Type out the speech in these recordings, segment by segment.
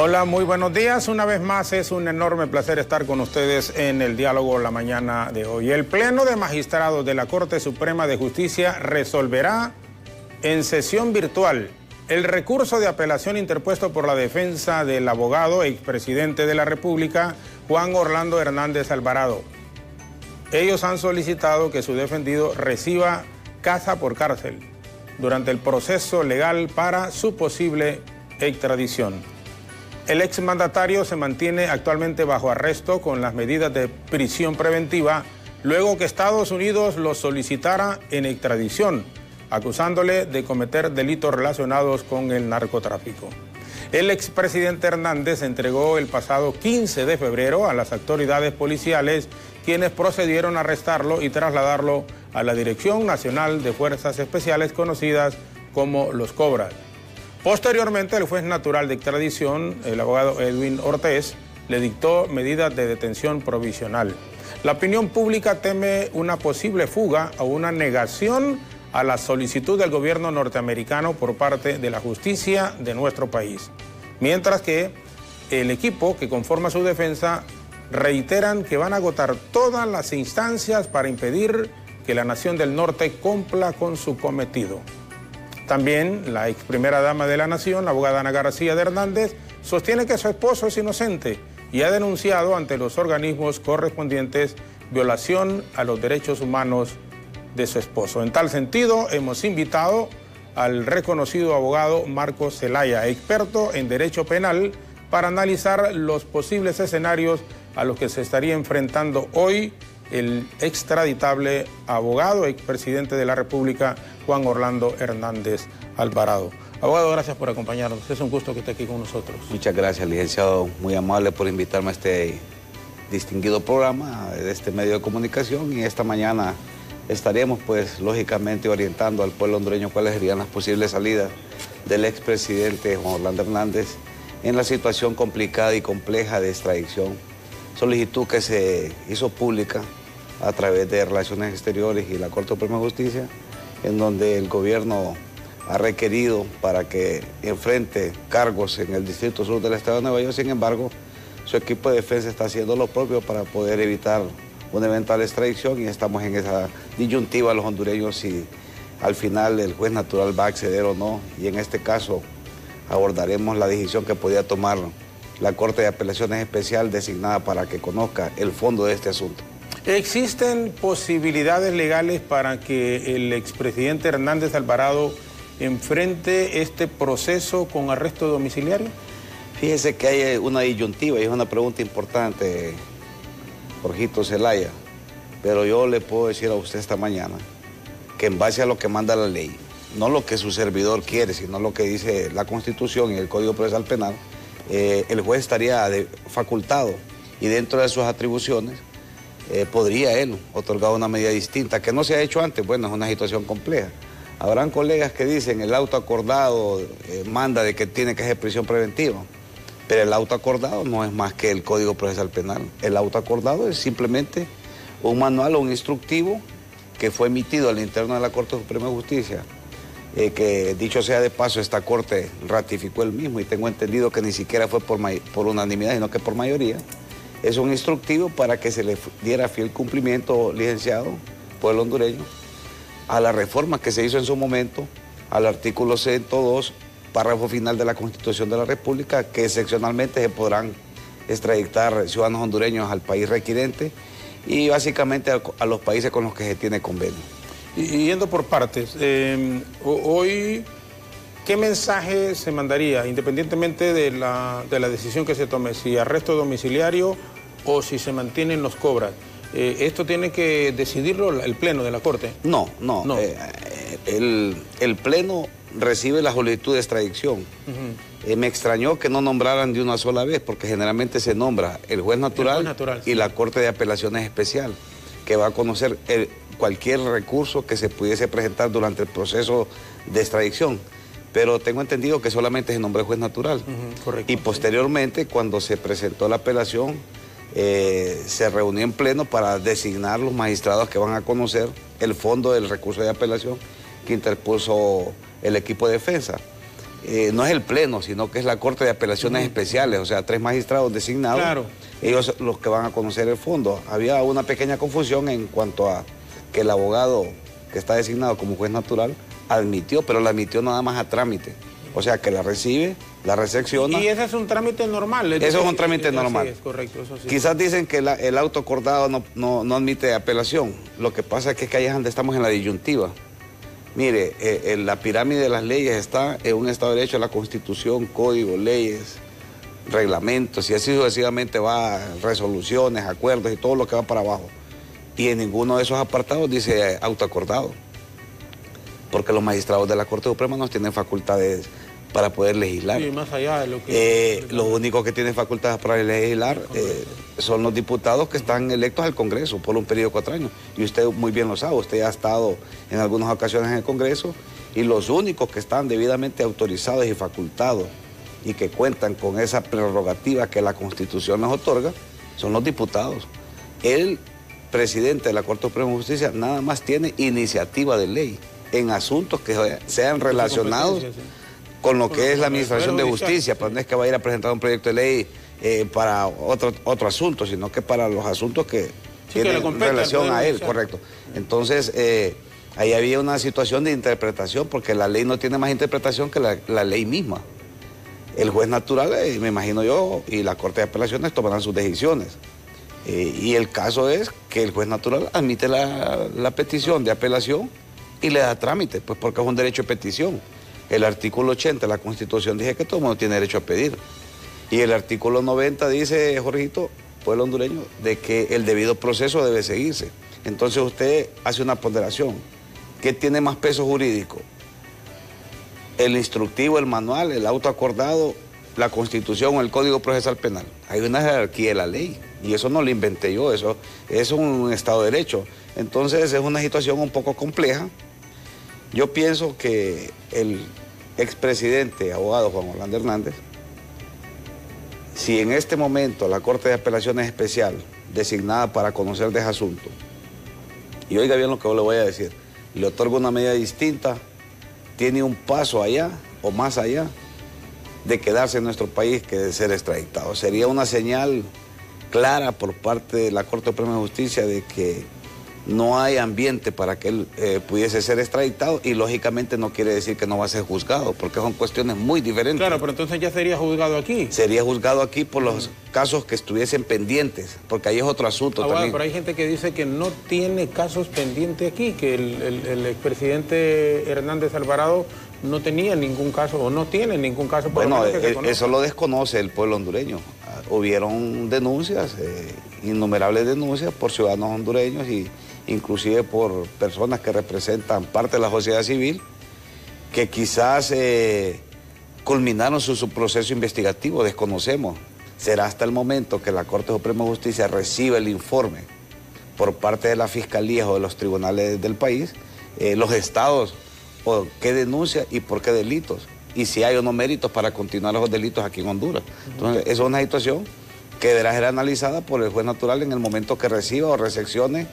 Hola, muy buenos días. Una vez más es un enorme placer estar con ustedes en el diálogo la mañana de hoy. El Pleno de Magistrados de la Corte Suprema de Justicia resolverá en sesión virtual el recurso de apelación interpuesto por la defensa del abogado e expresidente de la República, Juan Orlando Hernández Alvarado. Ellos han solicitado que su defendido reciba casa por cárcel durante el proceso legal para su posible extradición. El exmandatario se mantiene actualmente bajo arresto con las medidas de prisión preventiva luego que Estados Unidos lo solicitara en extradición, acusándole de cometer delitos relacionados con el narcotráfico. El expresidente Hernández entregó el pasado 15 de febrero a las autoridades policiales, quienes procedieron a arrestarlo y trasladarlo a la Dirección Nacional de Fuerzas Especiales, conocidas como los Cobras. Posteriormente, el juez natural de extradición, el abogado Edwin Ortiz, le dictó medidas de detención provisional. La opinión pública teme una posible fuga o una negación a la solicitud del gobierno norteamericano por parte de la justicia de nuestro país. Mientras que el equipo que conforma su defensa reiteran que van a agotar todas las instancias para impedir que la nación del norte cumpla con su cometido. También la ex primera dama de la nación, la abogada Ana García de Hernández, sostiene que su esposo es inocente y ha denunciado ante los organismos correspondientes violación a los derechos humanos de su esposo. En tal sentido, hemos invitado al reconocido abogado Marcos Zelaya, experto en derecho penal, para analizar los posibles escenarios a los que se estaría enfrentando hoy el extraditable abogado, expresidente de la República, Juan Orlando Hernández Alvarado. Abogado, gracias por acompañarnos. Es un gusto que esté aquí con nosotros. Muchas gracias, licenciado. Muy amable por invitarme a este distinguido programa de este medio de comunicación. Y esta mañana estaremos, pues, lógicamente orientando al pueblo hondureño cuáles serían las posibles salidas del expresidente Juan Orlando Hernández en la situación complicada y compleja de extradición. Solicitud que se hizo pública a través de Relaciones Exteriores y la Corte Suprema de Justicia, en donde el gobierno ha requerido para que enfrente cargos en el Distrito Sur del Estado de Nueva York. Sin embargo, su equipo de defensa está haciendo lo propio para poder evitar una eventual extradición, y estamos en esa disyuntiva los hondureños si al final el juez natural va a acceder o no, y en este caso abordaremos la decisión que podía tomar la Corte de Apelaciones Especial designada para que conozca el fondo de este asunto. ¿Existen posibilidades legales para que el expresidente Hernández Alvarado enfrente este proceso con arresto domiciliario? Fíjese que hay una disyuntiva y es una pregunta importante, Jorgito Zelaya, pero yo le puedo decir a usted esta mañana que en base a lo que manda la ley, no lo que su servidor quiere, sino lo que dice la Constitución y el Código Procesal Penal, el juez estaría facultado y dentro de sus atribuciones podría él otorgar una medida distinta, que no se ha hecho antes. Bueno, es una situación compleja. Habrán colegas que dicen el auto acordado manda de que tiene que hacer prisión preventiva, pero el auto acordado no es más que el Código Procesal Penal. El auto acordado es simplemente un manual o un instructivo que fue emitido al interno de la Corte Suprema de Justicia, que dicho sea de paso, esta Corte ratificó el mismo y tengo entendido que ni siquiera fue por unanimidad, sino que por mayoría. Es un instructivo para que se le diera fiel cumplimiento, licenciado, pueblo hondureño, a la reforma que se hizo en su momento, al artículo 102, párrafo final de la Constitución de la República, que excepcionalmente se podrán extraditar ciudadanos hondureños al país requirente y básicamente a los países con los que se tiene convenio. Y yendo por partes, hoy, ¿qué mensaje se mandaría, independientemente de la decisión que se tome, si arresto domiciliario o si se mantienen los cobras? ¿Esto tiene que decidirlo el Pleno de la Corte? No. El Pleno recibe la solicitud de extradición. Me extrañó que no nombraran de una sola vez, porque generalmente se nombra el juez natural, y la Corte de Apelaciones Especial, que va a conocer cualquier recurso que se pudiese presentar durante el proceso de extradición. Pero tengo entendido que solamente se nombró el juez natural. Correcto. Y posteriormente, cuando se presentó la apelación, se reunió en pleno para designar los magistrados que van a conocer el fondo del recurso de apelación que interpuso el equipo de defensa. no es el Pleno, sino que es la Corte de Apelaciones Especiales, o sea, 3 magistrados designados. Claro. Ellos los que van a conocer el fondo. Había una pequeña confusión en cuanto a que el abogado que está designado como juez natural admitió, pero la admitió nada más a trámite. O sea, que la recibe, la recepciona. Y ese es un trámite normal. Eso es un trámite normal. Sí, es correcto, eso sí. Quizás dicen que el auto acordado no admite apelación. Lo que pasa es que ahí es donde estamos en la disyuntiva. Mire, la pirámide de las leyes está en un Estado de Derecho, la Constitución, código, leyes, reglamentos, y así sucesivamente va resoluciones, acuerdos y todo lo que va para abajo. Y en ninguno de esos apartados dice autoacordado, porque los magistrados de la Corte Suprema no tienen facultades para poder legislar. Sí, más allá de lo que... Los únicos que tienen facultades para legislar son los diputados que están electos al Congreso por un periodo de 4 años. Y usted muy bien lo sabe, usted ha estado en algunas ocasiones en el Congreso y los únicos que están debidamente autorizados y facultados y que cuentan con esa prerrogativa que la Constitución les otorga son los diputados. El presidente de la Corte Suprema de Justicia nada más tiene iniciativa de ley en asuntos que sean relacionados con lo que es la administración de justicia, pero no es que vaya a ir a presentar un proyecto de ley para otro asunto, sino que para los asuntos que tienen relación a él, correcto. Entonces, ahí había una situación de interpretación, porque la ley no tiene más interpretación que la ley misma. El juez natural, me imagino yo, y la Corte de Apelaciones tomarán sus decisiones. Y el caso es que el juez natural admite la petición de apelación y le da trámite, pues porque es un derecho de petición. El artículo 80 de la Constitución dice que todo el mundo tiene derecho a pedir. Y el artículo 90 dice, Jorgito, pueblo hondureño, de que el debido proceso debe seguirse. Entonces usted hace una ponderación. ¿Qué tiene más peso jurídico? El instructivo, el manual, el auto acordado, la Constitución o el Código Procesal Penal. Hay una jerarquía de la ley y eso no lo inventé yo, eso es un Estado de Derecho. Entonces es una situación un poco compleja. Yo pienso que el expresidente, abogado Juan Orlando Hernández, si en este momento la Corte de Apelaciones Especial, designada para conocer de ese asunto, y oiga bien lo que yo le voy a decir, le otorga una medida distinta, tiene un paso allá o más allá de quedarse en nuestro país que de ser extraditado. Sería una señal clara por parte de la Corte Suprema de Justicia de que no hay ambiente para que él pudiese ser extraditado y lógicamente no quiere decir que no va a ser juzgado, porque son cuestiones muy diferentes. Claro, pero entonces ya sería juzgado aquí. Sería juzgado aquí por los casos que estuviesen pendientes, porque ahí es otro asunto también. Pero hay gente que dice que no tiene casos pendientes aquí, que el expresidente Hernández Alvarado no tenía ningún caso o no tiene ningún caso. Bueno, eso lo desconoce el pueblo hondureño. Hubieron denuncias, innumerables denuncias por ciudadanos hondureños y inclusive por personas que representan parte de la sociedad civil que quizás culminaron su proceso investigativo, desconocemos. Será hasta el momento que la Corte Suprema de Justicia reciba el informe por parte de la Fiscalía o de los tribunales del país, los estados, o qué denuncia y por qué delitos, y si hay o no méritos para continuar los delitos aquí en Honduras. Entonces, esa es una situación que deberá ser analizada por el juez natural en el momento que reciba o recepcione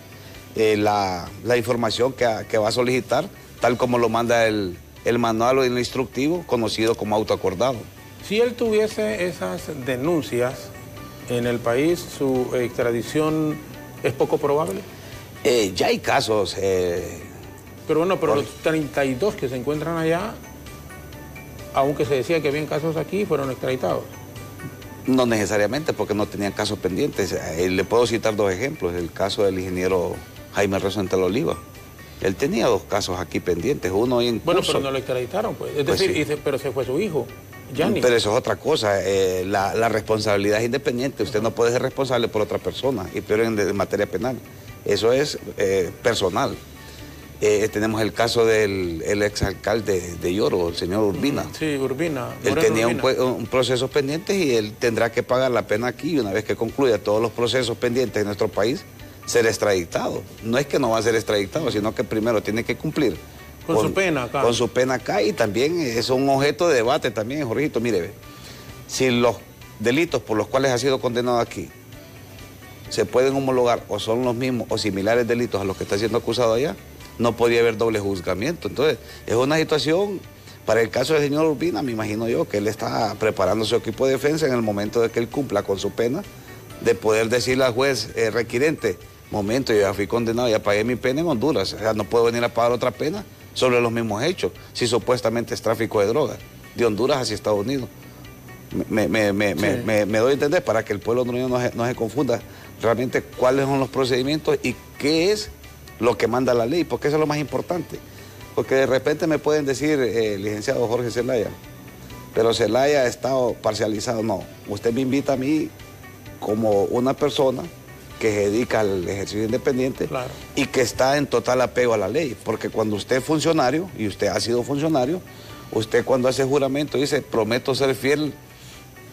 la información que va a solicitar, tal como lo manda el manual o el instructivo conocido como autoacordado. Si él tuviese esas denuncias en el país, ¿su extradición es poco probable? Ya hay casos. Pero bueno, pero los 32 que se encuentran allá, aunque se decía que habían casos aquí, fueron extraditados. No necesariamente, porque no tenían casos pendientes. Le puedo citar 2 ejemplos. El caso del ingeniero Jaime Rosenthal Oliva. Él tenía 2 casos aquí pendientes, uno en curso. Bueno, pero no lo extraditaron, pues. Es decir, sí. Pero se fue su hijo, Gianni. Pero eso es otra cosa. La responsabilidad es independiente. Usted no puede ser responsable por otra persona, y peor en materia penal. Eso es personal. Tenemos el caso del exalcalde de Yoro, el señor Urbina. Sí, Urbina. Él tenía un proceso pendiente y él tendrá que pagar la pena aquí, y una vez que concluya todos los procesos pendientes en nuestro país, ser extraditado. No es que no va a ser extraditado, sino que primero tiene que cumplir con su pena acá. Con su pena acá, y también es un objeto de debate también, Jorgito. Mire, si los delitos por los cuales ha sido condenado aquí se pueden homologar o son los mismos o similares delitos a los que está siendo acusado allá, no podría haber doble juzgamiento. Entonces, es una situación Para el caso del señor Urbina, me imagino yo que él está preparando su equipo de defensa en el momento de que él cumpla con su pena, de poder decirle al juez requirente, momento, yo ya fui condenado, ya pagué mi pena en Honduras, o sea, no puedo venir a pagar otra pena sobre los mismos hechos, si supuestamente es tráfico de drogas, de Honduras hacia Estados Unidos. Me doy a entender para que el pueblo hondureño no se confunda realmente cuáles son los procedimientos y qué es lo que manda la ley, porque eso es lo más importante. Porque de repente me pueden decir, licenciado Jorge Zelaya, pero Zelaya ha estado parcializado. No, usted me invita a mí como una persona que se dedica al ejercicio independiente, claro, y que está en total apego a la ley, porque cuando usted es funcionario, y usted ha sido funcionario, usted cuando hace juramento dice, prometo ser fiel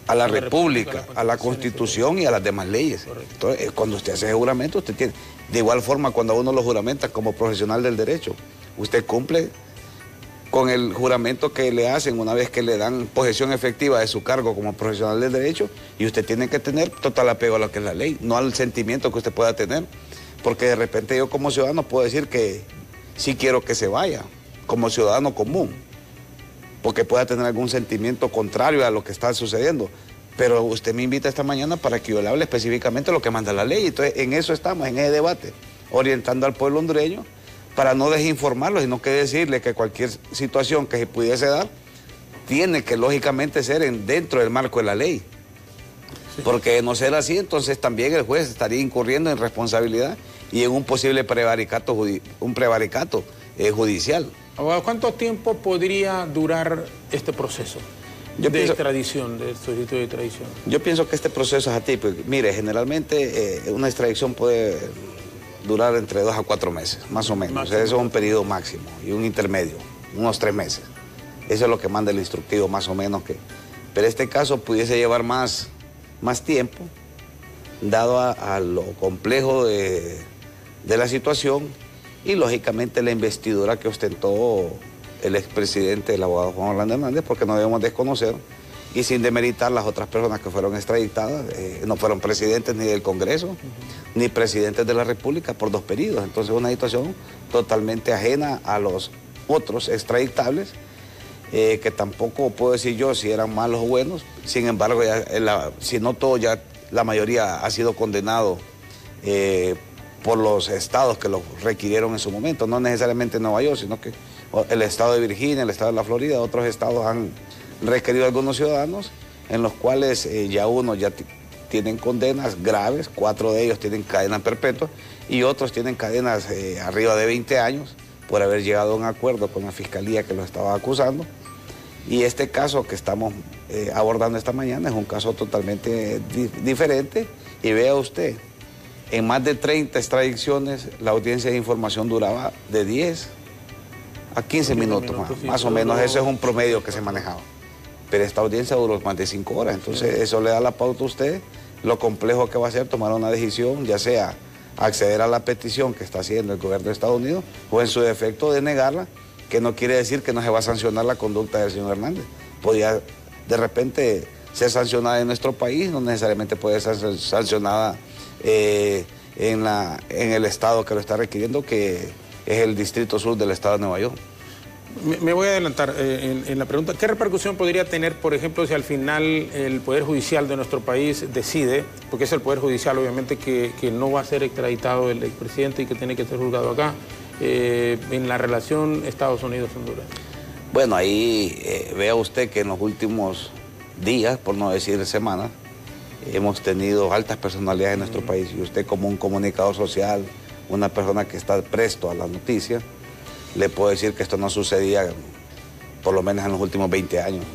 a la República, a la Constitución y a las demás leyes. Correcto. Entonces, cuando usted hace juramento, usted tiene, de igual forma cuando uno lo juramenta como profesional del derecho, usted cumple con el juramento que le hacen una vez que le dan posesión efectiva de su cargo como profesional del derecho, y usted tiene que tener total apego a lo que es la ley, no al sentimiento que usted pueda tener, porque de repente yo como ciudadano puedo decir que sí quiero que se vaya, como ciudadano común, porque pueda tener algún sentimiento contrario a lo que está sucediendo, pero usted me invita esta mañana para que yo le hable específicamente lo que manda la ley. Entonces en eso estamos, en ese debate, orientando al pueblo hondureño para no desinformarlo, sino que decirle que cualquier situación que se pudiese dar tiene que lógicamente ser dentro del marco de la ley. Sí. Porque de no ser así, entonces también el juez estaría incurriendo en responsabilidad y en un posible prevaricato judicial. Abogado, ¿cuánto tiempo podría durar este proceso extradición, de solicitud de extradición? Yo pienso que este proceso es atípico. Mire, generalmente una extradición puede durar entre 2 a 4 meses, más o menos. O sea, eso es un periodo máximo y un intermedio, unos 3 meses. Eso es lo que manda el instructivo, más o menos. Pero este caso pudiese llevar más tiempo, dado a lo complejo de la situación y, lógicamente, la investidura que ostentó el expresidente, el abogado Juan Orlando Hernández, porque no debemos desconocer, y sin demeritar las otras personas que fueron extraditadas, no fueron presidentes ni del Congreso, ni presidentes de la República por 2 periodos. Entonces una situación totalmente ajena a los otros extraditables, que tampoco puedo decir yo si eran malos o buenos. Sin embargo, si no todo, ya la mayoría ha sido condenado por los estados que lo requirieron en su momento, no necesariamente Nueva York, sino que el estado de Virginia, el estado de la Florida, otros estados han requerido algunos ciudadanos, en los cuales ya tienen condenas graves, 4 de ellos tienen cadena perpetua y otros tienen cadenas arriba de 20 años por haber llegado a un acuerdo con la fiscalía que los estaba acusando. Y este caso que estamos abordando esta mañana es un caso totalmente diferente. Y vea usted, en más de 30 extradiciones la audiencia de información duraba de 10 a 15 minutos más o menos. Ese es un promedio que se manejaba. Pero esta audiencia duró más de 5 horas, entonces eso le da la pauta a usted, lo complejo que va a ser tomar una decisión, ya sea acceder a la petición que está haciendo el gobierno de Estados Unidos o en su defecto de negarla, que no quiere decir que no se va a sancionar la conducta del señor Hernández. Podría de repente ser sancionada en nuestro país, no necesariamente puede ser sancionada en el estado que lo está requiriendo, que es el Distrito Sur del estado de Nueva York. Me voy a adelantar en la pregunta. ¿Qué repercusión podría tener, por ejemplo, si al final el Poder Judicial de nuestro país decide, porque es el Poder Judicial obviamente que no va a ser extraditado el expresidente y que tiene que ser juzgado acá, en la relación Estados Unidos-Honduras? Bueno, ahí vea usted que en los últimos días, por no decir semanas, hemos tenido altas personalidades en nuestro país, y usted como un comunicador social, una persona que está presto a la noticia, le puedo decir que esto no sucedía por lo menos en los últimos 20 años,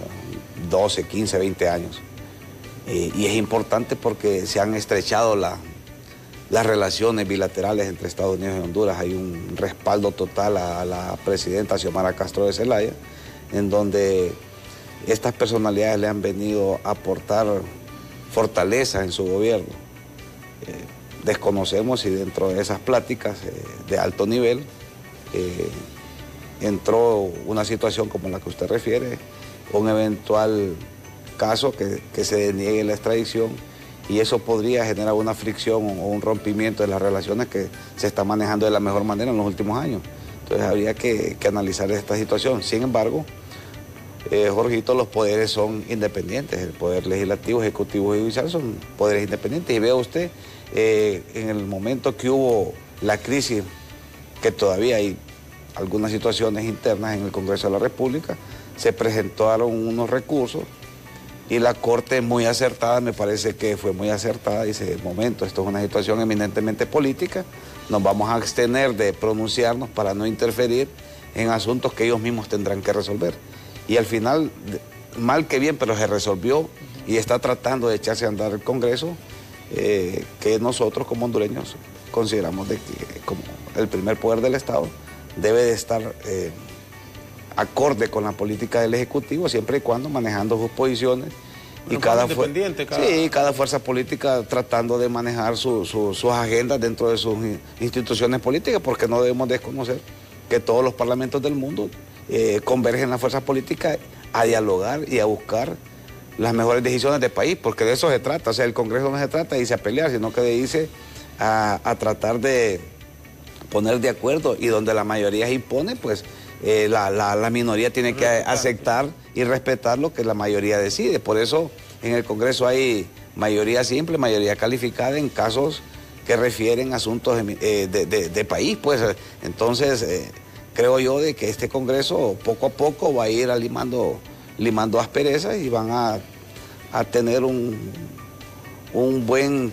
12, 15, 20 años. Y es importante porque se han estrechado las relaciones bilaterales entre Estados Unidos y Honduras. Hay un respaldo total a la presidenta Xiomara Castro de Zelaya, en donde estas personalidades le han venido a aportar fortaleza en su gobierno. Desconocemos si dentro de esas pláticas de alto nivel entró una situación como la que usted refiere, un eventual caso que se deniegue la extradición, y eso podría generar una fricción o un rompimiento de las relaciones que se está manejando de la mejor manera en los últimos años. Entonces habría que analizar esta situación. Sin embargo, Jorgito, los poderes son independientes. El poder legislativo, ejecutivo y judicial son poderes independientes. Y vea usted, en el momento que hubo la crisis, que todavía hay algunas situaciones internas en el Congreso de la República, se presentaron unos recursos y la Corte, muy acertada, me parece que fue muy acertada, dice: momento, esto es una situación eminentemente política, nos vamos a abstener de pronunciarnos para no interferir en asuntos que ellos mismos tendrán que resolver. Y al final, mal que bien, pero se resolvió y está tratando de echarse a andar el Congreso, que nosotros como hondureños consideramos de que como el primer poder del Estado debe de estar acorde con la política del Ejecutivo, siempre y cuando manejando sus posiciones. Y cada fuerza política tratando de manejar sus agendas dentro de sus instituciones políticas, porque no debemos desconocer que todos los parlamentos del mundo convergen las fuerzas políticas a dialogar y a buscar las mejores decisiones del país, porque de eso se trata. O sea, el Congreso no se trata de irse a pelear, sino que de irse a tratar de poner de acuerdo, y donde la mayoría se impone, pues la minoría tiene que aceptar y respetar lo que la mayoría decide. Por eso en el Congreso hay mayoría simple, mayoría calificada en casos que refieren a asuntos de país. Pues entonces creo yo de que este Congreso poco a poco va a ir limando asperezas y van a tener un buen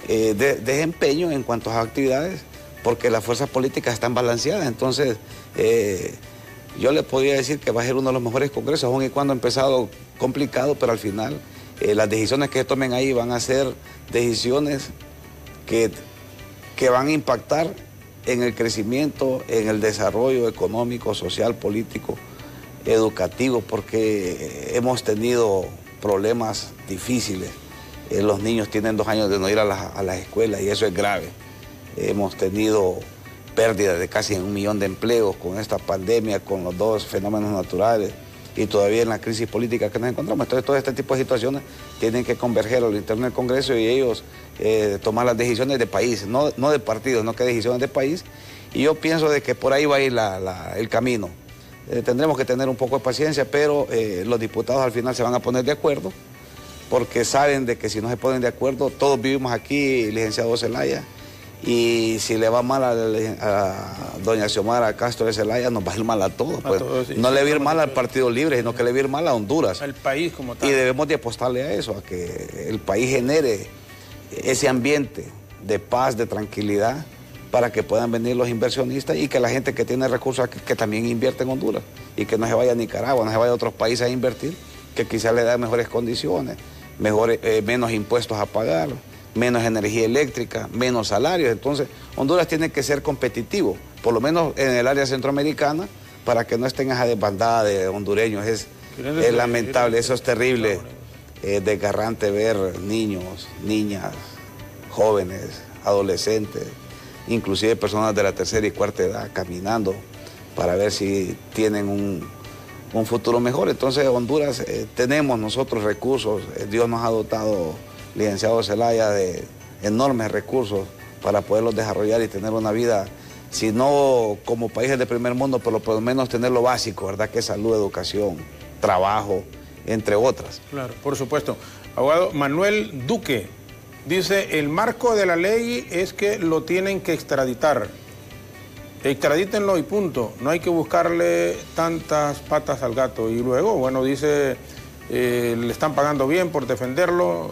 desempeño en cuanto a actividades, porque las fuerzas políticas están balanceadas. Entonces, yo le podría decir que va a ser uno de los mejores congresos, aun y cuando ha empezado complicado, pero al final las decisiones que se tomen ahí van a ser decisiones que van a impactar en el crecimiento, en el desarrollo económico, social, político, educativo, porque hemos tenido problemas difíciles. Los niños tienen 2 años de no ir a las escuelas y eso es grave. Hemos tenido pérdidas de casi 1 millón de empleos con esta pandemia, con los 2 fenómenos naturales y todavía en la crisis política que nos encontramos. Entonces, todo este tipo de situaciones tienen que converger a lo interno del Congreso y ellos tomar las decisiones de país, no de partidos, no que decisiones de país. Y yo pienso de que por ahí va a ir el camino. Tendremos que tener un poco de paciencia, pero los diputados al final se van a poner de acuerdo, porque saben de que si no se ponen de acuerdo, todos vivimos aquí, licenciado Zelaya, y si le va mal a doña Xiomara Castro de Zelaya, nos va a ir mal a todos. Pues. Sí, no le va a ir mal al Partido Libre, sino que le va a ir mal a Honduras. Al país como tal. Y debemos de apostarle a eso, a que el país genere ese ambiente de paz, de tranquilidad, para que puedan venir los inversionistas y que la gente que tiene recursos aquí, que también invierte en Honduras, y que no se vaya a Nicaragua, no se vaya a otros países a invertir, que quizás le da mejores condiciones, menos impuestos a pagar, menos energía eléctrica, menos salarios. Entonces, Honduras tiene que ser competitivo, por lo menos en el área centroamericana, para que no estén esa desbandada de hondureños. Es lamentable, eso es terrible, desgarrante ver niños, niñas, jóvenes, adolescentes, inclusive personas de la 3ª y 4ª edad caminando para ver si tienen un futuro mejor. Entonces, Honduras, tenemos nosotros recursos, Dios nos ha dotado, licenciado Zelaya, de enormes recursos para poderlos desarrollar y tener una vida, si no como países de primer mundo, pero por lo menos tener lo básico, ¿verdad? Que es salud, educación, trabajo, entre otras. Claro, por supuesto. Abogado Manuel Duque dice: el marco de la ley es que lo tienen que extraditar. Extradítenlo y punto. No hay que buscarle tantas patas al gato. Y luego, bueno, dice... le están pagando bien por defenderlo.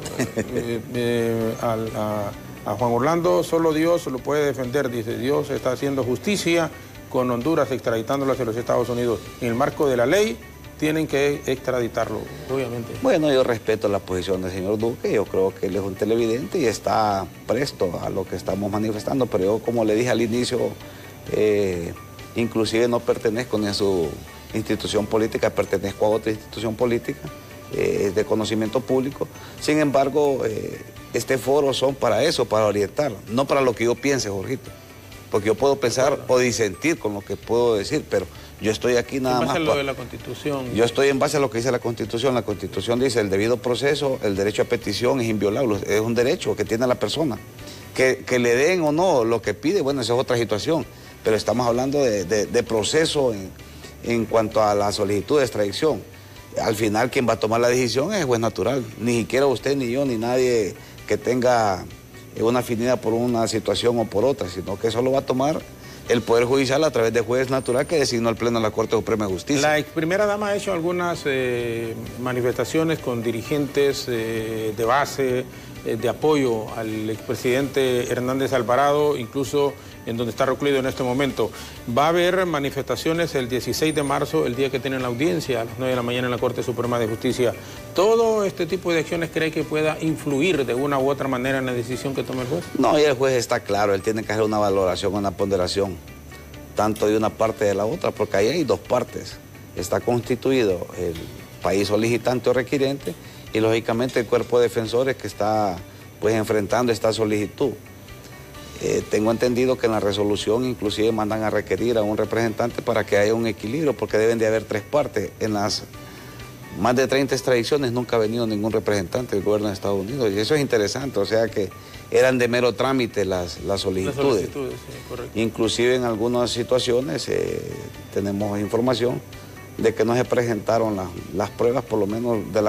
A Juan Orlando solo Dios lo puede defender, dice. Dios está haciendo justicia con Honduras, extraditándolo hacia los Estados Unidos. En el marco de la ley tienen que extraditarlo, obviamente. Bueno, yo respeto la posición del señor Duque. Yo creo que él es un televidente y está presto a lo que estamos manifestando, pero yo, como le dije al inicio, inclusive no pertenezco ni a su institución política, pertenezco a otra institución política de conocimiento público. Sin embargo, este foro son para eso, para orientar, no para lo que yo piense, Jorgito, porque yo puedo pensar o disentir con lo que puedo decir, pero yo estoy aquí nada más. En base a lo de la Constitución. Yo estoy en base a lo que dice la Constitución. La Constitución dice: el debido proceso, el derecho a petición es inviolable, es un derecho que tiene la persona. Que le den o no lo que pide, bueno, esa es otra situación, pero estamos hablando de proceso en cuanto a la solicitud de extradición. Al final quien va a tomar la decisión es el juez natural, ni siquiera usted, ni yo, ni nadie que tenga una afinidad por una situación o por otra, sino que eso lo va a tomar el Poder Judicial a través del juez natural que designó el Pleno de la Corte Suprema de Justicia. La ex primera dama ha hecho algunas manifestaciones con dirigentes de base, de apoyo al expresidente Hernández Alvarado, incluso en donde está recluido en este momento. Va a haber manifestaciones el 16 de marzo, el día que tienen la audiencia, a las 9 de la mañana en la Corte Suprema de Justicia. ¿Todo este tipo de acciones cree que pueda influir de una u otra manera en la decisión que tome el juez? No, y el juez está claro, él tiene que hacer una valoración, una ponderación, tanto de una parte de la otra, porque ahí hay dos partes. Está constituido el país solicitante o requirente y lógicamente el cuerpo de defensores que está pues enfrentando esta solicitud. Tengo entendido que en la resolución inclusive mandan a requerir a un representante para que haya un equilibrio, porque deben de haber tres partes. En las más de 30 extradiciones nunca ha venido ningún representante del gobierno de Estados Unidos, y eso es interesante, o sea que eran de mero trámite las solicitudes. Sí, correcto. Inclusive en algunas situaciones tenemos información de que no se presentaron las pruebas, por lo menos de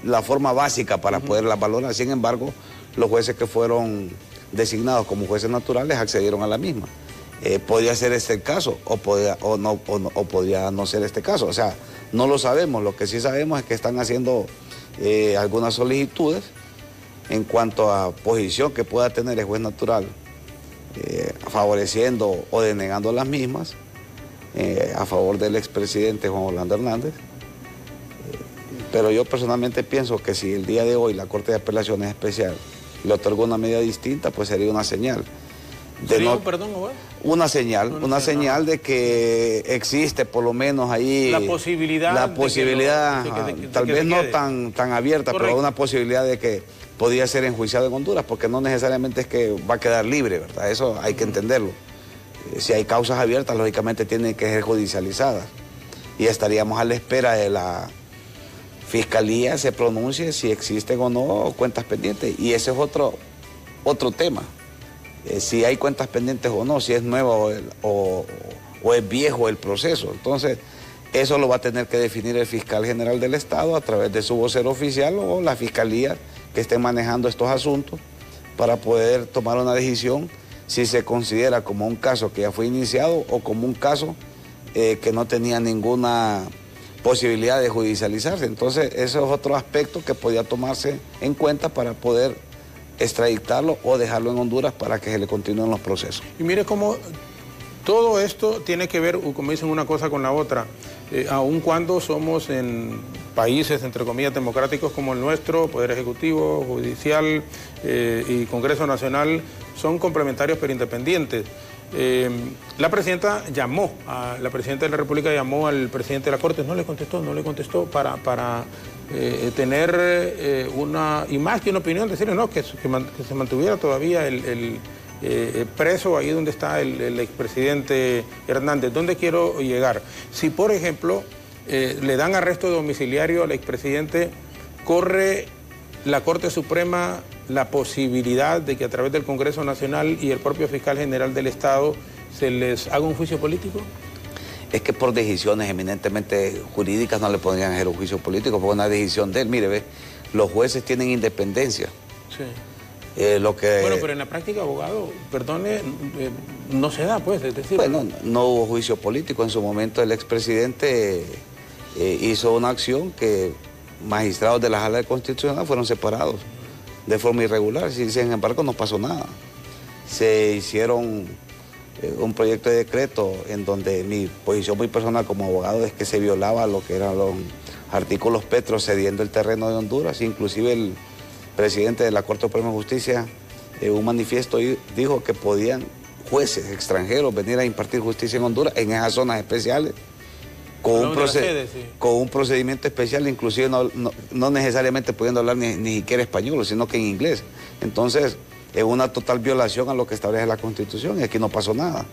la forma básica para poderlas valorar. Sin embargo, los jueces que fueron designados como jueces naturales accedieron a la misma. Podría ser este el caso o podría no ser este caso. O sea, no lo sabemos. Lo que sí sabemos es que están haciendo algunas solicitudes en cuanto a posición que pueda tener el juez natural, favoreciendo o denegando las mismas a favor del expresidente Juan Orlando Hernández. Pero yo personalmente pienso que si el día de hoy la Corte de Apelaciones Especial le otorgó una medida distinta, pues sería una señal. Una señal de que existe por lo menos ahí la posibilidad tal vez no tan abierta, correcto, pero una posibilidad de que podría ser enjuiciado en Honduras, porque no necesariamente es que va a quedar libre, ¿verdad? Eso hay que entenderlo. Si hay causas abiertas, lógicamente tienen que ser judicializadas, y estaríamos a la espera de la Fiscalía se pronuncie si existen o no cuentas pendientes, y ese es otro tema. Si hay cuentas pendientes o no, si es nuevo o es viejo el proceso. Entonces, eso lo va a tener que definir el fiscal general del Estado a través de su vocero oficial o la fiscalía que esté manejando estos asuntos, para poder tomar una decisión si se considera como un caso que ya fue iniciado o como un caso que no tenía ninguna posibilidad de judicializarse. Entonces, ese es otro aspecto que podía tomarse en cuenta para poder extraditarlo o dejarlo en Honduras para que se le continúen los procesos. Y mire cómo todo esto tiene que ver, como dicen, una cosa con la otra. Aun cuando somos en países, entre comillas, democráticos como el nuestro, Poder Ejecutivo, Judicial y Congreso Nacional son complementarios pero independientes. La presidenta la presidenta de la República llamó al presidente de la Corte, no le contestó para tener una, y más que una opinión, decirle no, que se mantuviera todavía el preso ahí donde está el expresidente Hernández. ¿Dónde quiero llegar? Si, por ejemplo, le dan arresto domiciliario al expresidente, corre la Corte Suprema la posibilidad de que a través del Congreso Nacional y el propio fiscal general del Estado se les haga un juicio político. Es que por decisiones eminentemente jurídicas no le podrían hacer un juicio político, por una decisión de él. Mire, ve, los jueces tienen independencia. Sí. Bueno, pero en la práctica, abogado, perdone, no se da, pues, es decir... Bueno, no hubo juicio político. En su momento el expresidente hizo una acción que magistrados de la Sala Constitucional fueron separados de forma irregular. Sin embargo, no pasó nada. Se hicieron un proyecto de decreto en donde mi posición muy personal como abogado es que se violaba lo que eran los artículos Petro cediendo el terreno de Honduras. Inclusive el presidente de la Corte Suprema de Justicia en un manifiesto dijo que podían jueces extranjeros venir a impartir justicia en Honduras en esas zonas especiales con un procedimiento especial, inclusive no necesariamente pudiendo hablar ni siquiera español, sino que en inglés. Entonces, es una total violación a lo que establece la Constitución, y aquí no pasó nada.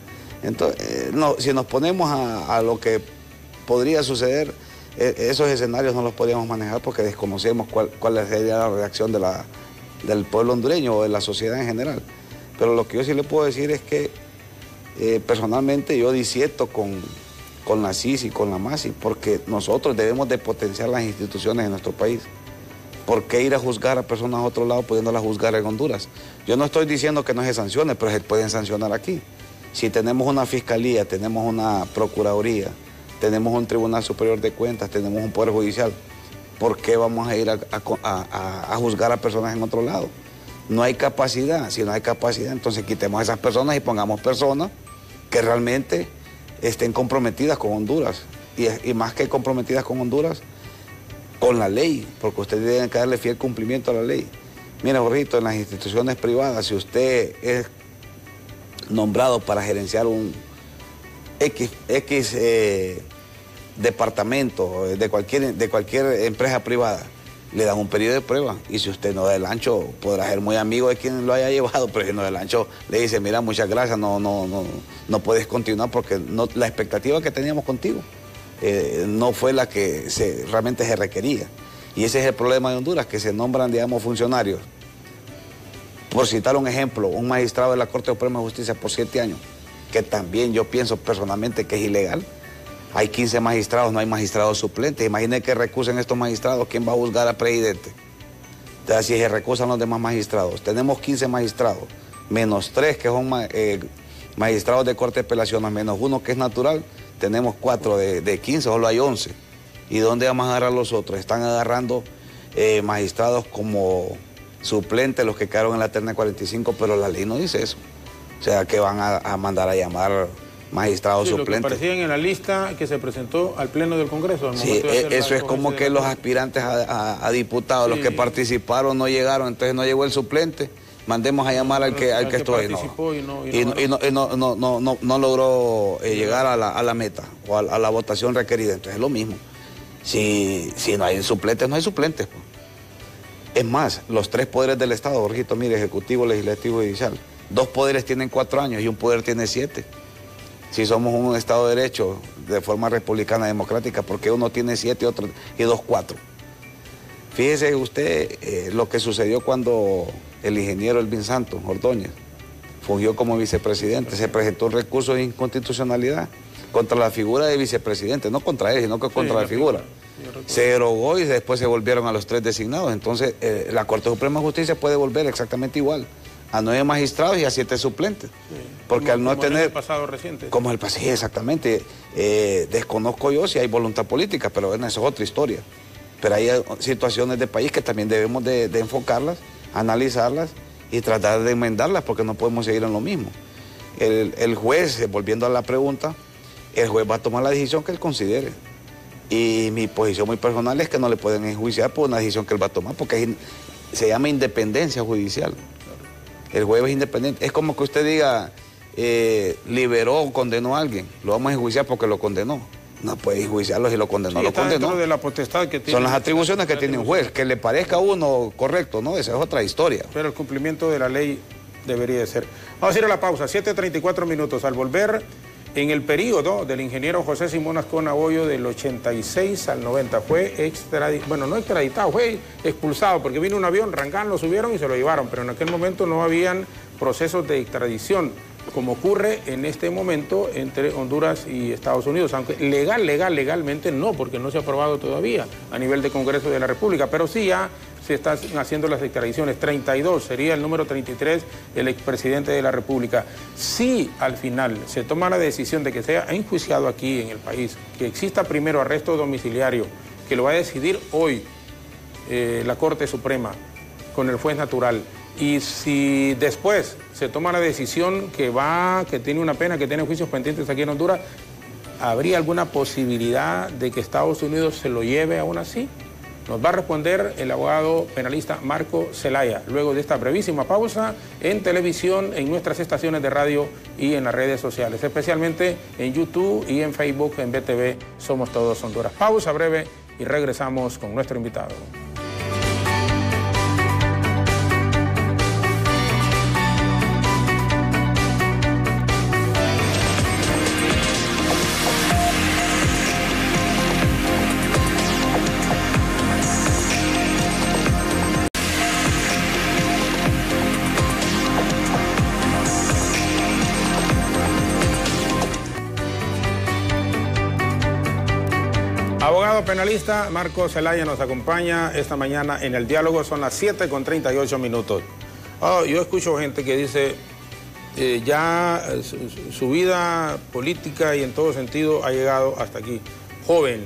Entonces, si nos ponemos a lo que podría suceder, esos escenarios no los podríamos manejar porque desconocemos cuál sería la reacción del pueblo hondureño o de la sociedad en general. Pero lo que yo sí le puedo decir es que personalmente yo disieto con con la CICI, con la MASI, porque nosotros debemos de potenciar las instituciones en nuestro país. ¿Por qué ir a juzgar a personas a otro lado pudiéndolas juzgar en Honduras? Yo no estoy diciendo que no se sancione, pero se pueden sancionar aquí. Si tenemos una fiscalía, tenemos una procuraduría, tenemos un Tribunal Superior de Cuentas, tenemos un Poder Judicial, ¿por qué vamos a ir a juzgar a personas en otro lado? No hay capacidad. Si no hay capacidad, entonces quitemos a esas personas y pongamos personas que realmente estén comprometidas con Honduras. Y más que comprometidas con Honduras, con la ley, porque usted tiene que darle fiel cumplimiento a la ley. Mira, Jorgito, en las instituciones privadas, si usted es nombrado para gerenciar un X departamento de cualquier empresa privada, le dan un periodo de prueba, y si usted no da el ancho, podrá ser muy amigo de quien lo haya llevado, pero si no da el ancho, le dice, mira, muchas gracias, no puedes continuar porque la expectativa que teníamos contigo no fue la que realmente se requería. Y ese es el problema de Honduras, que se nombran, digamos, funcionarios. Por citar un ejemplo, un magistrado de la Corte Suprema de Justicia por 7 años, que también yo pienso personalmente que es ilegal. Hay 15 magistrados, no hay magistrados suplentes. Imaginen que recusen estos magistrados, ¿quién va a juzgar al presidente? Entonces, si se recusan los demás magistrados, tenemos 15 magistrados, menos 3 que son magistrados de Corte de Apelaciones, menos 1 que es natural, tenemos 4 de 15, solo hay 11. ¿Y dónde vamos a agarrar los otros? Están agarrando magistrados como suplentes, los que quedaron en la terna 45, pero la ley no dice eso. O sea, que van a mandar a llamar magistrados suplentes. Lo que aparecían en la lista que se presentó al Pleno del Congreso. Sí, eso es como que los aspirantes a diputados, sí, los que participaron no llegaron, entonces no llegó el suplente, mandemos a llamar al que estuvo ahí. No logró llegar a la meta o a la votación requerida. Entonces es lo mismo. Si no hay suplentes, no hay suplentes. Pues. Es más, los 3 poderes del Estado, Jorgito, mire, ejecutivo, legislativo y judicial, 2 poderes tienen 4 años y un poder tiene 7. Si somos un Estado de Derecho de forma republicana democrática, porque uno tiene 7 y 2 4. Fíjese usted lo que sucedió cuando el ingeniero Elvin Santos Ordóñez fungió como vicepresidente. Se presentó un recurso de inconstitucionalidad contra la figura de vicepresidente, no contra él, sino que contra la figura. Se derogó y después se volvieron a los 3 designados. Entonces, la Corte Suprema de Justicia puede volver exactamente igual, a 9 magistrados y a 7 suplentes. Sí, porque al no tener... el pasado reciente. Como el pasado, sí, exactamente. Desconozco yo si hay voluntad política, pero bueno, eso es otra historia. Pero hay situaciones de país que también debemos de enfocarlas, analizarlas y tratar de enmendarlas, porque no podemos seguir en lo mismo. El juez, volviendo a la pregunta, el juez va a tomar la decisión que él considere. Y mi posición muy personal es que no le pueden enjuiciar por una decisión que él va a tomar, porque se llama independencia judicial. El juez es independiente. Es como que usted diga, liberó o condenó a alguien, lo vamos a enjuiciar porque lo condenó. No puede enjuiciarlo si lo condenó, sí, lo condenó. De la potestad que tiene. Son las atribuciones que tiene un juez. Que le parezca a uno correcto, ¿no? Esa es otra historia. Pero el cumplimiento de la ley debería de ser. Vamos a ir a la pausa, 7:34 minutos. Al volver, en el periodo del ingeniero José Simón Ascona Boyo del 86 al 90 fue no extraditado, fue expulsado porque vino un avión, Rangán, lo subieron y se lo llevaron, pero en aquel momento no habían procesos de extradición, como ocurre en este momento entre Honduras y Estados Unidos, aunque legalmente no, porque no se ha aprobado todavía a nivel de Congreso de la República, pero sí ya se están haciendo las extradiciones. 32 sería el número 33 del expresidente de la República. Si al final se toma la decisión de que sea enjuiciado aquí en el país, que exista primero arresto domiciliario, que lo va a decidir hoy la Corte Suprema con el juez natural, y si después se toma la decisión que tiene una pena, que tiene juicios pendientes aquí en Honduras, ¿habría alguna posibilidad de que Estados Unidos se lo lleve aún así? Nos va a responder el abogado penalista Marco Zelaya, luego de esta brevísima pausa en televisión, en nuestras estaciones de radio y en las redes sociales, especialmente en YouTube y en Facebook, en BTV Somos Todos Honduras. Pausa breve y regresamos con nuestro invitado. abogado penalista Marco Zelaya nos acompaña esta mañana en el diálogo. Son las 7:38. Yo escucho gente que dice ya su vida política y en todo sentido ha llegado hasta aquí. Joven,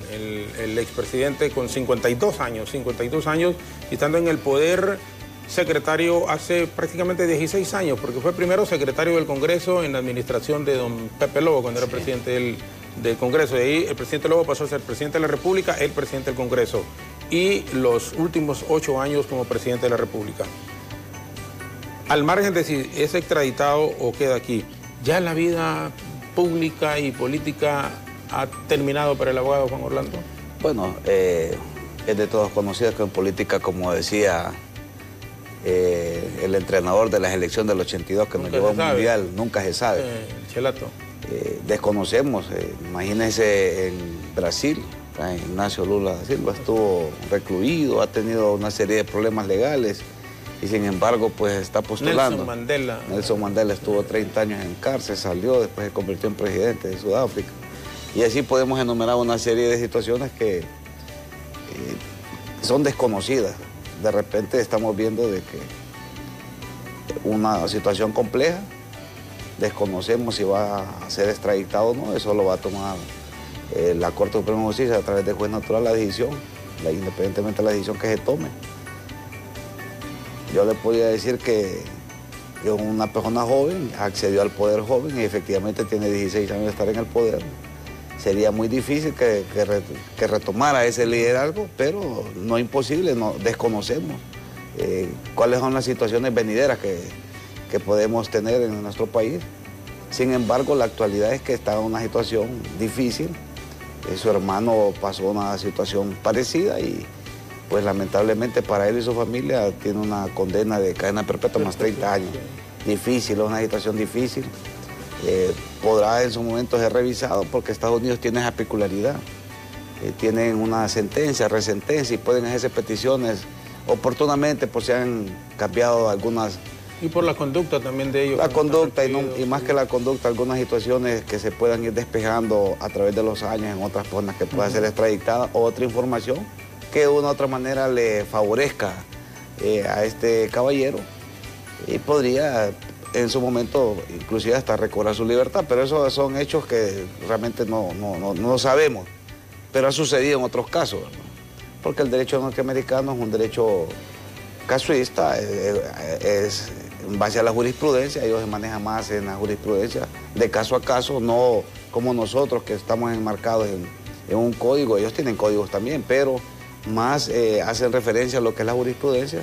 el expresidente con 52 años, y estando en el poder, secretario hace prácticamente 16 años, porque fue primero secretario del Congreso en la administración de don Pepe Lobo, cuando era presidente del Congreso. De ahí el presidente Lobo pasó a ser presidente de la República, el presidente del Congreso, y los últimos 8 años como presidente de la República. Al margen de si es extraditado o queda aquí, ¿ya la vida pública y política ha terminado para el abogado Juan Orlando? Bueno, es de todos conocidos que en política, como decía el entrenador de la selección del 82 que nos llevó al Mundial, nunca se sabe. Chelato. Desconocemos, imagínense en Brasil, Ignacio Lula da Silva estuvo recluido, ha tenido una serie de problemas legales y sin embargo pues está postulando. Nelson Mandela estuvo 30 años en cárcel, salió, después se convirtió en presidente de Sudáfrica. Y así podemos enumerar una serie de situaciones que son desconocidas. De repente estamos viendo de que una situación compleja, desconocemos si va a ser extraditado o no, eso lo va a tomar la Corte Suprema de Justicia a través del juez natural la decisión, independientemente de la decisión que se tome. Yo le podría decir que una persona joven accedió al poder joven y efectivamente tiene 16 años de estar en el poder. Sería muy difícil que retomara ese liderazgo, pero no imposible, desconocemos cuáles son las situaciones venideras que podemos tener en nuestro país. Sin embargo, la actualidad es que está en una situación difícil. Su hermano pasó una situación parecida y pues lamentablemente para él y su familia tiene una condena de cadena perpetua más 30 años. Difícil, es una situación difícil. Podrá en su momento ser revisado porque Estados Unidos tiene esa peculiaridad. Tienen una sentencia, resentencia y pueden hacerse peticiones oportunamente por si han cambiado algunas. Y por la conducta también de ellos. La conducta y más que la conducta, algunas situaciones que se puedan ir despejando a través de los años en otras personas que pueda ser extraditada o otra información que de una u otra manera le favorezca a este caballero y podría en su momento inclusive hasta recobrar su libertad, pero esos son hechos que realmente no sabemos, pero ha sucedido en otros casos, ¿no? Porque el derecho norteamericano es un derecho casuista, es en base a la jurisprudencia, ellos se manejan más en la jurisprudencia de caso a caso, no como nosotros que estamos enmarcados en un código, ellos tienen códigos también, pero más hacen referencia a lo que es la jurisprudencia.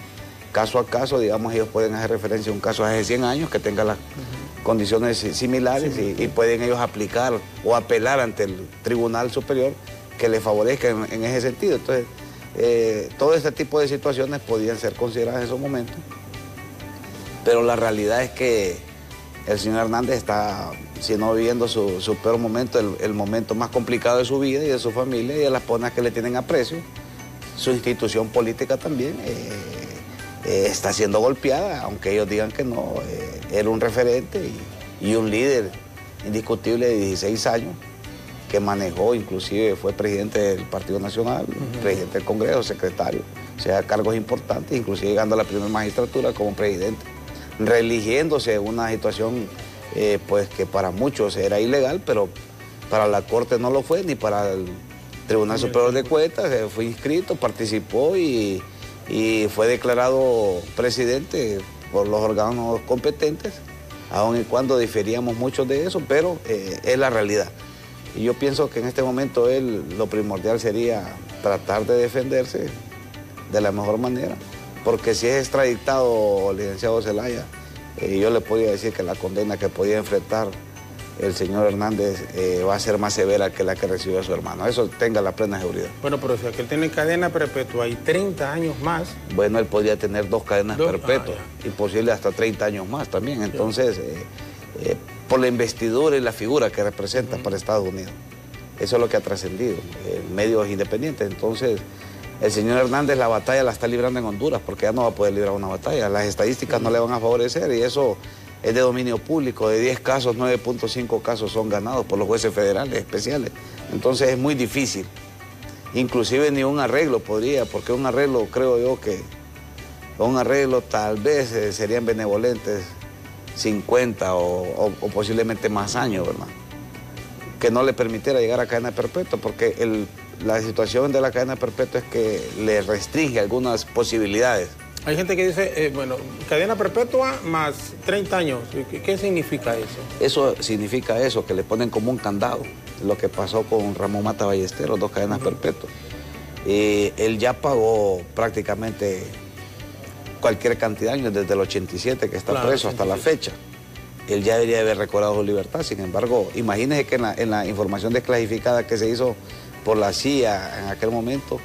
Caso a caso, digamos, ellos pueden hacer referencia a un caso hace 100 años que tenga las condiciones similares y pueden ellos aplicar o apelar ante el Tribunal Superior que les favorezca en ese sentido. Entonces, todo este tipo de situaciones podían ser consideradas en esos momentos, pero la realidad es que el señor Hernández está, si no viviendo su peor momento, el momento más complicado de su vida y de su familia y de las personas que le tienen aprecio. Su institución política también está siendo golpeada, aunque ellos digan que no. Era un referente y un líder indiscutible de 16 años que manejó, inclusive fue presidente del Partido Nacional, presidente del Congreso, secretario, o sea, cargos importantes, inclusive llegando a la primera magistratura como presidente, reeligiéndose una situación pues que para muchos era ilegal, pero para la Corte no lo fue, ni para el Tribunal Superior de Cuentas, fue inscrito, participó y fue declarado presidente por los órganos competentes, aun y cuando diferíamos mucho de eso, pero es la realidad. Y yo pienso que en este momento lo primordial sería tratar de defenderse de la mejor manera, porque si es extraditado, licenciado Zelaya, yo le podría decir que la condena que podía enfrentar el señor Hernández va a ser más severa que la que recibió su hermano. Eso tenga la plena seguridad. Bueno, pero si aquel tiene cadena perpetua y 30 años más... Bueno, él podría tener 2 cadenas perpetuas y posible hasta 30 años más también. Entonces, por la investidura y la figura que representa para Estados Unidos. Eso es lo que ha trascendido en medios independientes. Entonces, el señor Hernández la batalla la está librando en Honduras porque ya no va a poder librar una batalla. Las estadísticas no le van a favorecer y eso es de dominio público. De 10 casos, 9.5 casos son ganados por los jueces federales especiales. Entonces es muy difícil. inclusive ni un arreglo podría, porque un arreglo creo yo que un arreglo tal vez serían benevolentes 50 o posiblemente más años, ¿verdad? Que no le permitiera llegar a cadena perpetua, porque la situación de la cadena perpetua es que le restringe algunas posibilidades. Hay gente que dice, bueno, cadena perpetua más 30 años. ¿Qué significa eso? Eso significa eso, que le ponen como un candado. Lo que pasó con Ramón Mata Ballesteros, 2 cadenas perpetuas. Él ya pagó prácticamente cualquier cantidad de años, desde el 87 que está preso hasta la fecha. Él ya debería haber recobrado su libertad. Sin embargo, imagínese que en la información desclasificada que se hizo por la CIA en aquel momento,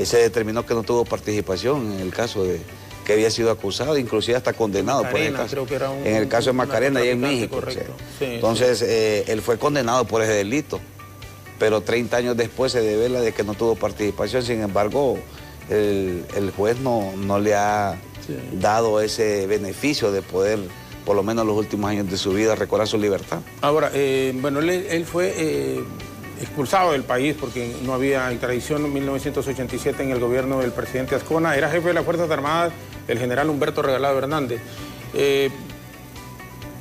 se determinó que no tuvo participación en el caso de que había sido acusado, inclusive hasta condenado Macarena, por el caso. creo que era en el caso de Macarena y en México. Correcto. Sí, entonces, él fue condenado por ese delito, pero 30 años después se devela de que no tuvo participación. Sin embargo, el juez no le ha dado ese beneficio de poder, por lo menos los últimos años de su vida, recobrar su libertad. Ahora, bueno, él fue expulsado del país porque no había extradición en 1987 en el gobierno del presidente Azcona. Era jefe de las Fuerzas Armadas el general Humberto Regalado Hernández.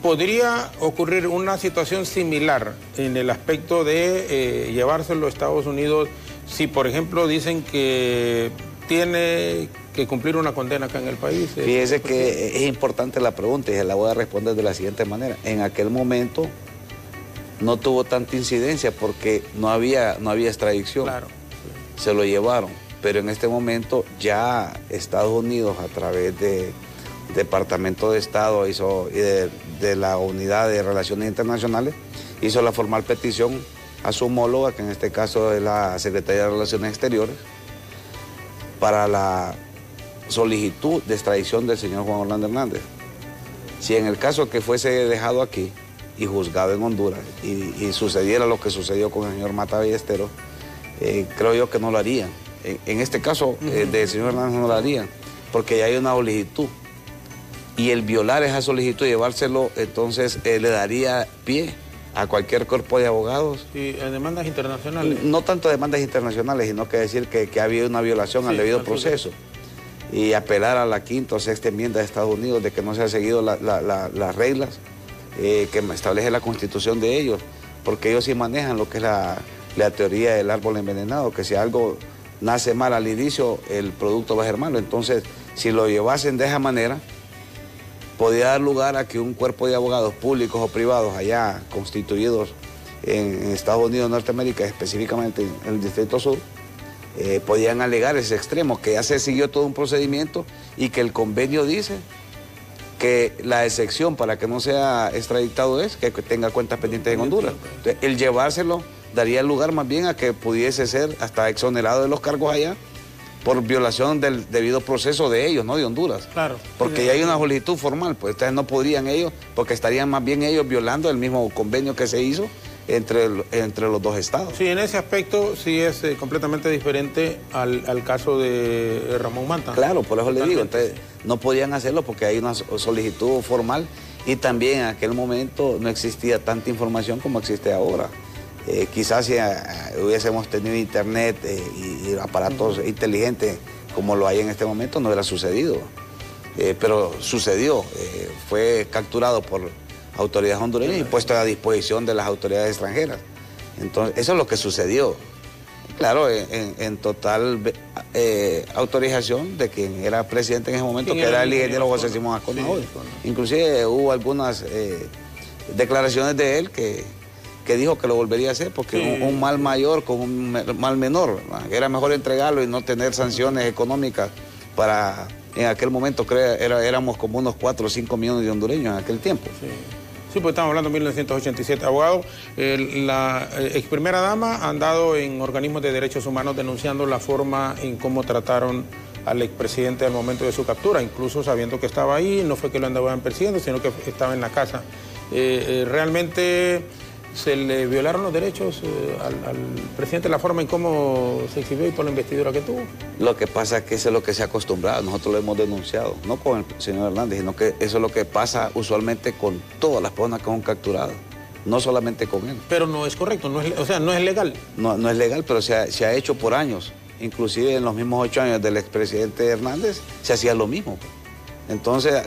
¿Podría ocurrir una situación similar en el aspecto de llevárselo a Estados Unidos si, por ejemplo, dicen que tiene que cumplir una condena acá en el país? Fíjese que es importante la pregunta y se la voy a responder de la siguiente manera. En aquel momento no tuvo tanta incidencia porque no había extradición. Claro. Se lo llevaron, pero en este momento ya Estados Unidos, a través de Departamento de Estado y de la Unidad de Relaciones Internacionales, hizo la formal petición a su homóloga, que en este caso es la Secretaría de Relaciones Exteriores, para la solicitud de extradición del señor Juan Orlando Hernández. Si en el caso que fuese dejado aquí y juzgado en Honduras y sucediera lo que sucedió con el señor Mata Ballesteros, creo yo que no lo harían. En este caso del señor Hernández no lo harían, porque ya hay una solicitud. Y el violar esa solicitud y llevárselo, entonces le daría pie a cualquier cuerpo de abogados. ¿Y demandas internacionales? No tanto demandas internacionales, sino que decir que ha habido una violación al debido proceso. Y apelar a la 5ª o 6ª enmienda de Estados Unidos de que no se han seguido las reglas que establece la Constitución de ellos, porque ellos sí manejan lo que es la teoría del árbol envenenado, que si algo nace mal al inicio, el producto va a ser malo. Entonces, si lo llevasen de esa manera, podía dar lugar a que un cuerpo de abogados públicos o privados allá constituidos en Estados Unidos, Norteamérica, específicamente en el Distrito Sur, podían alegar ese extremo, que ya se siguió todo un procedimiento y que el convenio dice que la excepción para que no sea extraditado es que tenga cuentas pendientes en Honduras. Entonces, el llevárselo daría lugar más bien a que pudiese ser hasta exonerado de los cargos allá por violación del debido proceso de ellos, no de Honduras. Claro. Porque ya hay una solicitud formal, pues ustedes no podrían ellos, porque estarían más bien ellos violando el mismo convenio que se hizo entre los dos estados. Sí, en ese aspecto sí es completamente diferente al caso de Ramón Mata. Claro, por eso le digo, entonces no podían hacerlo porque hay una solicitud formal y también en aquel momento no existía tanta información como existe ahora. Quizás si hubiésemos tenido internet y aparatos inteligentes como lo hay en este momento, no hubiera sucedido. Pero sucedió, fue capturado por autoridades hondureñas y puesto a disposición de las autoridades extranjeras. Entonces, eso es lo que sucedió. Claro, en total autorización de quien era presidente en ese momento, que era el ingeniero José Simón Azcona. Inclusive hubo algunas declaraciones de él que dijo que lo volvería a hacer porque un mal mayor con un mal menor, ¿verdad? Era mejor entregarlo y no tener sanciones económicas para, en aquel momento éramos como unos 4 o 5 millones de hondureños en aquel tiempo. Sí, pues estamos hablando de 1987. Abogado, la ex primera dama ha andado en organismos de derechos humanos denunciando la forma en cómo trataron al expresidente al momento de su captura, incluso sabiendo que estaba ahí, no fue que lo andaban persiguiendo, sino que estaba en la casa. Realmente se le violaron los derechos al presidente, la forma en cómo se exhibió y por la investidura que tuvo. Lo que pasa es que eso es lo que se ha acostumbrado, nosotros lo hemos denunciado, no con el señor Hernández, sino que eso es lo que pasa usualmente con todas las personas que son capturadas. no solamente con él. Pero no es correcto, o sea, no es legal. No es legal, pero se ha hecho por años. Inclusive en los mismos 8 años del expresidente Hernández se hacía lo mismo. Entonces,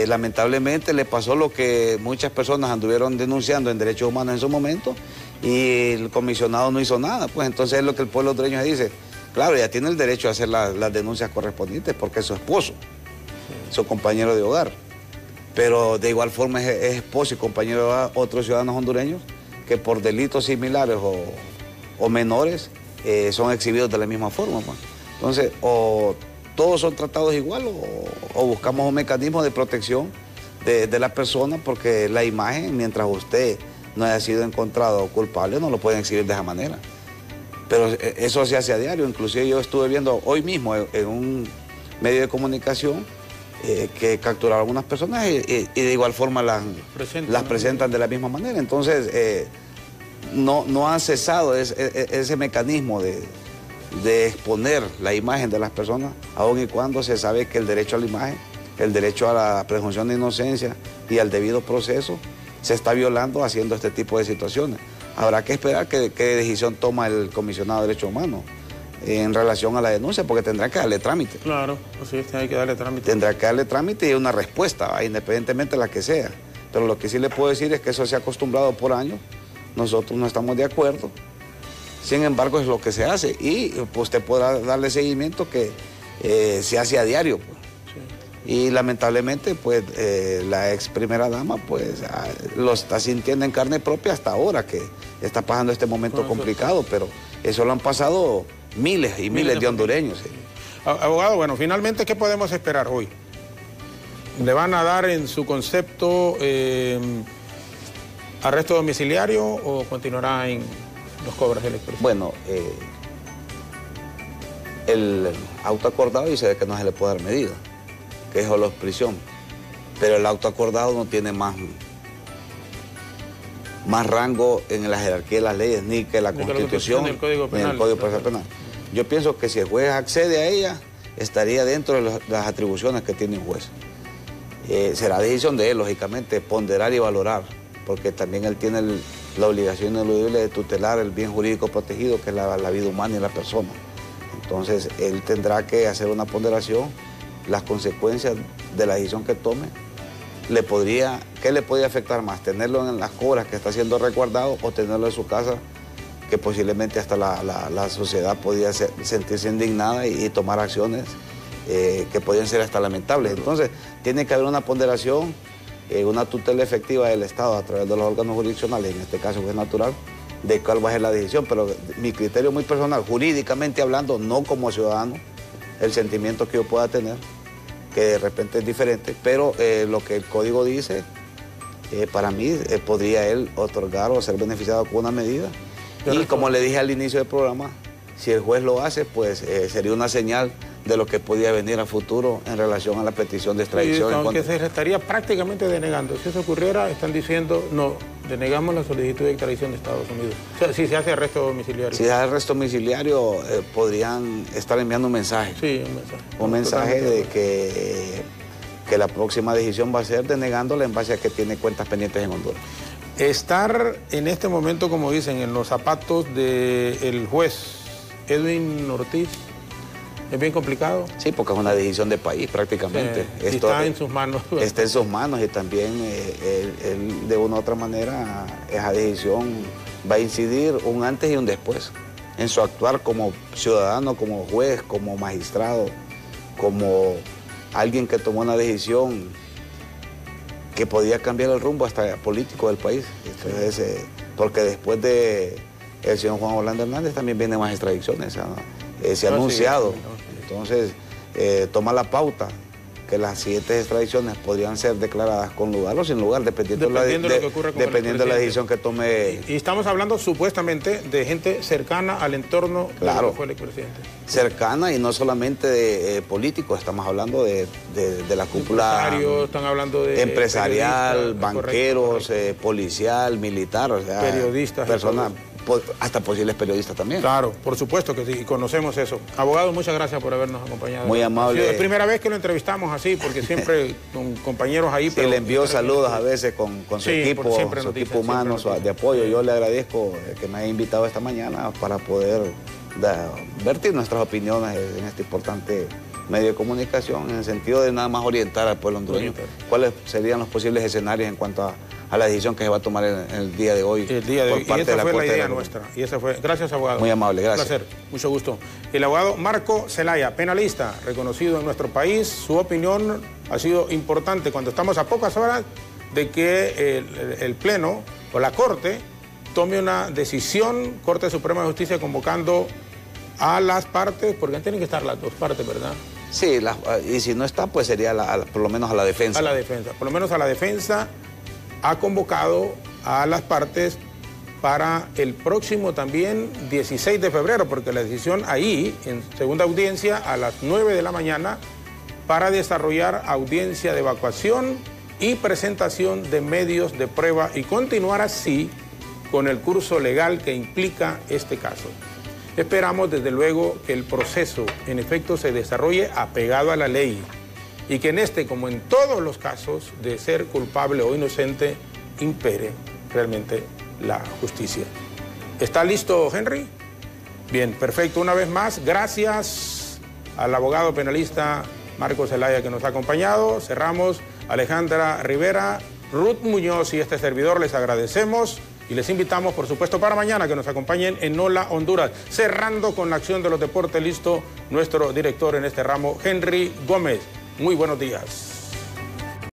lamentablemente le pasó lo que muchas personas anduvieron denunciando en derechos humanos en su momento y el comisionado no hizo nada. Pues entonces es lo que el pueblo hondureño dice. Claro, ya tiene el derecho a hacer las denuncias correspondientes porque es su esposo, su compañero de hogar. Pero de igual forma es esposo y compañero de hogar otros ciudadanos hondureños que por delitos similares o menores son exhibidos de la misma forma. Pues. Entonces, o todos son tratados igual o buscamos un mecanismo de protección de la persona porque la imagen, mientras usted no haya sido encontrado culpable, no lo pueden exhibir de esa manera. Pero eso se hace a diario. Inclusive yo estuve viendo hoy mismo en un medio de comunicación que capturaron a algunas personas y de igual forma las presentan de la misma manera. Entonces, no ha cesado ese mecanismo de exponer la imagen de las personas, aun y cuando se sabe que el derecho a la imagen, el derecho a la presunción de inocencia y al debido proceso se está violando haciendo este tipo de situaciones. Habrá que esperar qué decisión toma el comisionado de Derechos Humanos en relación a la denuncia, porque tendrá que darle trámite. Claro, así es, hay que darle trámite. Tendrá que darle trámite y una respuesta, independientemente de la que sea. Pero lo que sí le puedo decir es que eso se ha acostumbrado por años, nosotros no estamos de acuerdo, sin embargo es lo que se hace y pues, usted podrá darle seguimiento que se hace a diario. Pues. Y lamentablemente, pues, la ex primera dama, pues, lo está sintiendo en carne propia hasta ahora, que está pasando este momento complicado, pero eso lo han pasado miles y miles de hondureños. Sí. Abogado, bueno, finalmente, ¿qué podemos esperar hoy? ¿Le van a dar en su concepto arresto domiciliario o continuará en los cobros del expresidente? Bueno, el auto acordado dice que no se le puede dar medida, que es solo prisión, pero el auto acordado no tiene más rango en la jerarquía de las leyes, ni que la Constitución, ni el Código Penal. Yo pienso que si el juez accede a ella, estaría dentro de las atribuciones que tiene un juez. Será decisión de él, lógicamente, ponderar y valorar, porque también él tiene la obligación ineludible de tutelar el bien jurídico protegido, que es la vida humana y la persona. Entonces, él tendrá que hacer una ponderación, las consecuencias de la decisión que tome. ¿Qué le podría afectar más? ¿Tenerlo en las cobras que está siendo resguardado o tenerlo en su casa, que posiblemente hasta la sociedad podría sentirse indignada y tomar acciones que podrían ser hasta lamentables? Entonces, tiene que haber una ponderación, una tutela efectiva del Estado a través de los órganos jurisdiccionales, en este caso juez natural, de cuál va a ser la decisión. Pero mi criterio muy personal, jurídicamente hablando, no como ciudadano, el sentimiento que yo pueda tener, que de repente es diferente, pero lo que el código dice, para mí, podría él otorgar o ser beneficiado con una medida. Y como le dije al inicio del programa, si el juez lo hace, pues sería una señal de lo que podía venir a futuro en relación a la petición de extradición. Sí, aunque se estaría prácticamente denegando. Si eso ocurriera, están diciendo, no, denegamos la solicitud de extradición de Estados Unidos. O sea, si se hace arresto domiciliario. Si se hace arresto domiciliario, podrían estar enviando un mensaje. Sí, un mensaje. Un mensaje de que la próxima decisión va a ser denegándola en base a que tiene cuentas pendientes en Honduras. Estar en este momento, como dicen, en los zapatos del juez Edwin Ortiz, ¿es bien complicado? Sí, porque es una decisión de país prácticamente. Esto está en sus manos. Está en sus manos y también él, de una u otra manera, esa decisión va a incidir un antes y un después en su actuar como ciudadano, como juez, como magistrado, como alguien que tomó una decisión que podía cambiar el rumbo hasta político del país. Entonces, porque después de el señor Juan Orlando Hernández también vienen más extradiciones, se ha anunciado. Entonces, toma la pauta que las siguientes extradiciones podrían ser declaradas con lugar o sin lugar, dependiendo de la decisión que tome. Y estamos hablando supuestamente de gente cercana al entorno de lo que fue el expresidente. Cercana y no solamente de políticos, estamos hablando de la cúpula. Están hablando de empresarial, banqueros, policial, militar, o sea, periodistas. Personas, hasta posibles periodistas también. Claro, por supuesto que sí, conocemos eso. Abogado, muchas gracias por habernos acompañado. Muy amable. Es la primera vez que lo entrevistamos así, porque siempre con compañeros ahí. Sí, le envío saludos a veces con su equipo, su equipo humano de apoyo. Yo le agradezco que me haya invitado esta mañana para poder vertir nuestras opiniones en este importante medio de comunicación, en el sentido de nada más orientar al pueblo hondureño cuáles serían los posibles escenarios en cuanto a la decisión que se va a tomar en el día de hoy. El día de hoy. Y esa fue la idea nuestra. Y esa fue. Gracias, abogado. Muy amable, gracias. Un placer, mucho gusto. El abogado Marco Zelaya, penalista, reconocido en nuestro país. Su opinión ha sido importante cuando estamos a pocas horas de que el Pleno o la Corte tome una decisión, Corte Suprema de Justicia convocando a las partes, porque tienen que estar las dos partes, ¿verdad? Sí, y si no está, pues sería por lo menos a la defensa. A la defensa, por lo menos a la defensa. Ha convocado a las partes para el próximo también 16 de febrero, porque la decisión ahí, en segunda audiencia, a las 9 de la mañana, para desarrollar audiencia de evacuación y presentación de medios de prueba y continuar así con el curso legal que implica este caso. Esperamos desde luego que el proceso en efecto se desarrolle apegado a la ley y que en este, como en todos los casos de ser culpable o inocente, impere realmente la justicia. ¿Está listo, Henry? Bien, perfecto. Una vez más, gracias al abogado penalista Marco Zelaya que nos ha acompañado. Cerramos. Alejandra Rivera, Ruth Muñoz y este servidor les agradecemos y les invitamos, por supuesto, para mañana que nos acompañen en Hola Honduras. Cerrando con la acción de los deportes, listo nuestro director en este ramo, Henry Gómez. Muy buenos días.